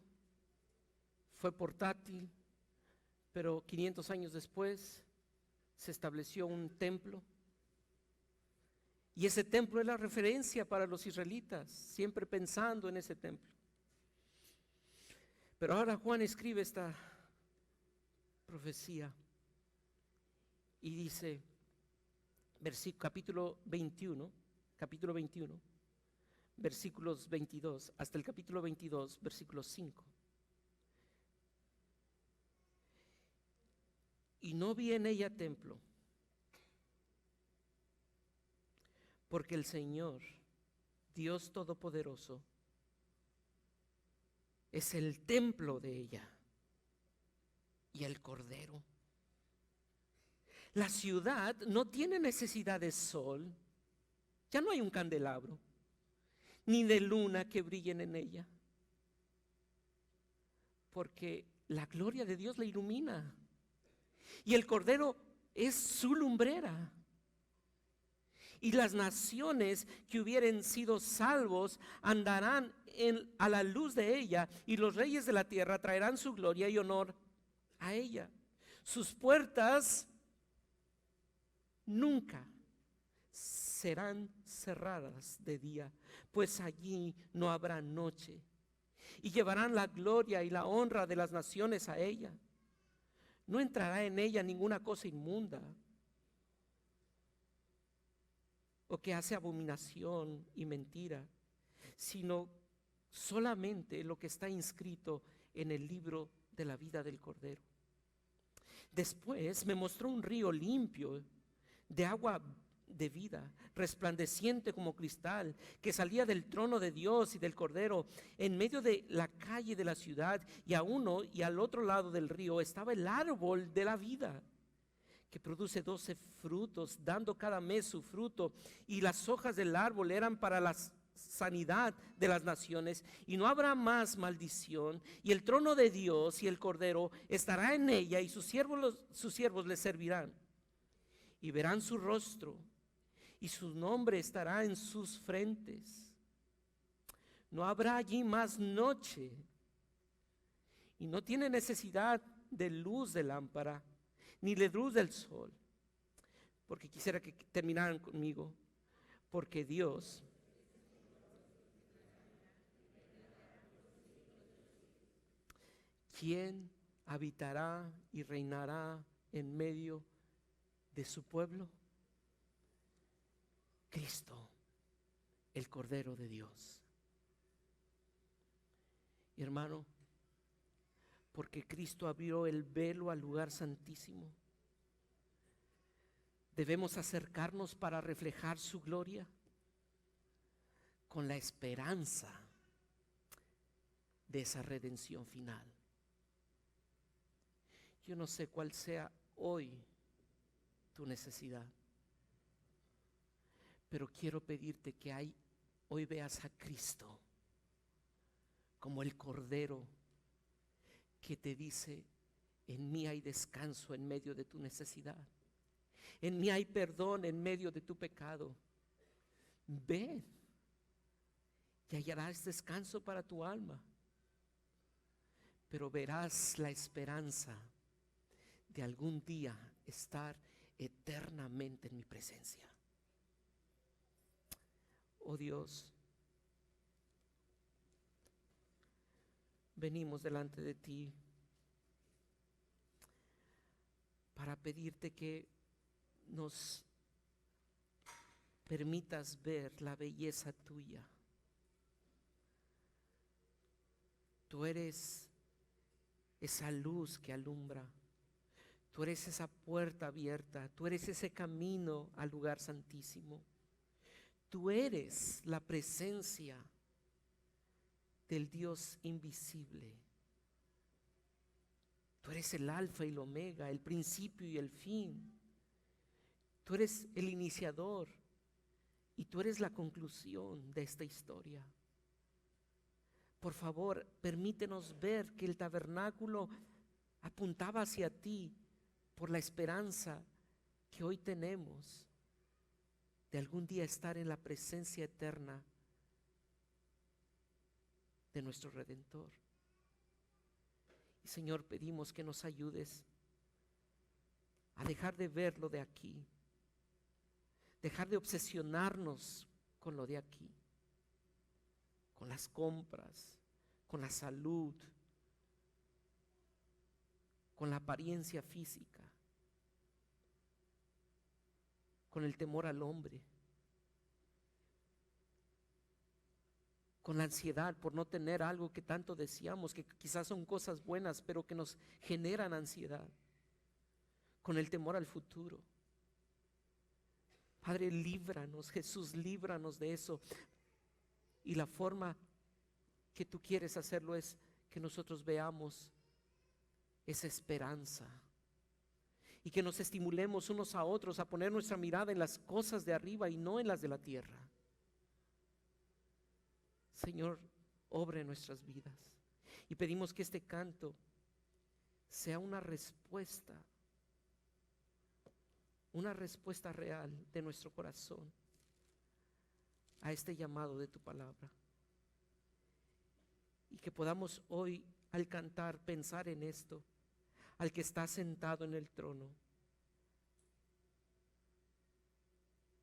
fue portátil, pero 500 años después se estableció un templo? Y ese templo es la referencia para los israelitas, siempre pensando en ese templo. Pero ahora Juan escribe esta profecía y dice, capítulo 21, versículos 22, hasta el capítulo 22, versículo 5. Y no vi en ella templo, porque el Señor, Dios Todopoderoso, es el templo de ella y el Cordero. La ciudad no tiene necesidad de sol, ya no hay un candelabro, ni de luna que brillen en ella, porque la gloria de Dios la ilumina y el Cordero es su lumbrera. Y las naciones que hubieren sido salvos andarán a la luz de ella, y los reyes de la tierra traerán su gloria y honor a ella. Sus puertas nunca serán cerradas de día, pues allí no habrá noche. Y llevarán la gloria y la honra de las naciones a ella. No entrará en ella ninguna cosa inmunda, o que hace abominación y mentira, sino solamente lo que está inscrito en el libro de la vida del Cordero. Después me mostró un río limpio de agua de vida, resplandeciente como cristal, que salía del trono de Dios y del Cordero. En medio de la calle de la ciudad, y a uno y al otro lado del río, estaba el árbol de la vida, que produce 12 frutos, dando cada mes su fruto, y las hojas del árbol eran para la sanidad de las naciones, y no habrá más maldición, y el trono de Dios y el Cordero estará en ella, y sus siervos le servirán, y verán su rostro, y su nombre estará en sus frentes. No habrá allí más noche, y no tiene necesidad de luz de lámpara, ni de luz del sol, porque quisiera que terminaran conmigo, porque Dios ¿quién habitará y reinará en medio de su pueblo? Cristo, el Cordero de Dios. Y hermano, porque Cristo abrió el velo al lugar santísimo, debemos acercarnos para reflejar su gloria. con la esperanza de esa redención final. Yo no sé cuál sea hoy tu necesidad, pero quiero pedirte que hoy veas a Cristo como el Cordero que te dice: en mí hay descanso en medio de tu necesidad, en mí hay perdón en medio de tu pecado. Ven y hallarás descanso para tu alma, pero verás la esperanza de algún día estar eternamente en mi presencia. Oh Dios, venimos delante de ti para pedirte que nos permitas ver la belleza tuya. Tú eres esa luz que alumbra. Tú eres esa puerta abierta. Tú eres ese camino al lugar santísimo. Tú eres la presencia del Dios invisible. Tú eres el alfa y el omega, el principio y el fin. Tú eres el iniciador y tú eres la conclusión de esta historia. Por favor, permítenos ver que el tabernáculo apuntaba hacia ti por la esperanza que hoy tenemos de algún día estar en la presencia eterna de nuestro Redentor. Y Señor, pedimos que nos ayudes a dejar de ver lo de aquí, dejar de obsesionarnos con lo de aquí, con las compras, con la salud, con la apariencia física, con el temor al hombre, con la ansiedad por no tener algo que tanto deseamos, que quizás son cosas buenas, pero que nos generan ansiedad, con el temor al futuro. Padre, líbranos, Jesús, líbranos de eso. Y la forma que tú quieres hacerlo es que nosotros veamos esa esperanza y que nos estimulemos unos a otros a poner nuestra mirada en las cosas de arriba y no en las de la tierra. Señor, obra en nuestras vidas y pedimos que este canto sea una respuesta real de nuestro corazón a este llamado de tu palabra, y que podamos hoy al cantar pensar en esto, al que está sentado en el trono,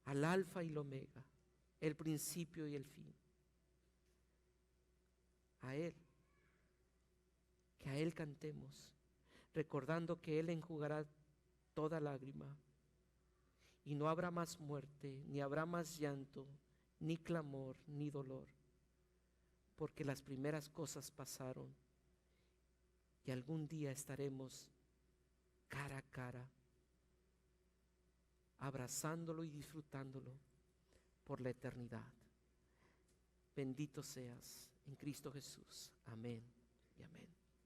al alfa y el omega, el principio y el fin, a Él, que a Él cantemos, recordando que Él enjugará toda lágrima, y no habrá más muerte, ni habrá más llanto, ni clamor, ni dolor, porque las primeras cosas pasaron, y algún día estaremos cara a cara, abrazándolo y disfrutándolo por la eternidad. Bendito seas en Cristo Jesús. Amén y amén.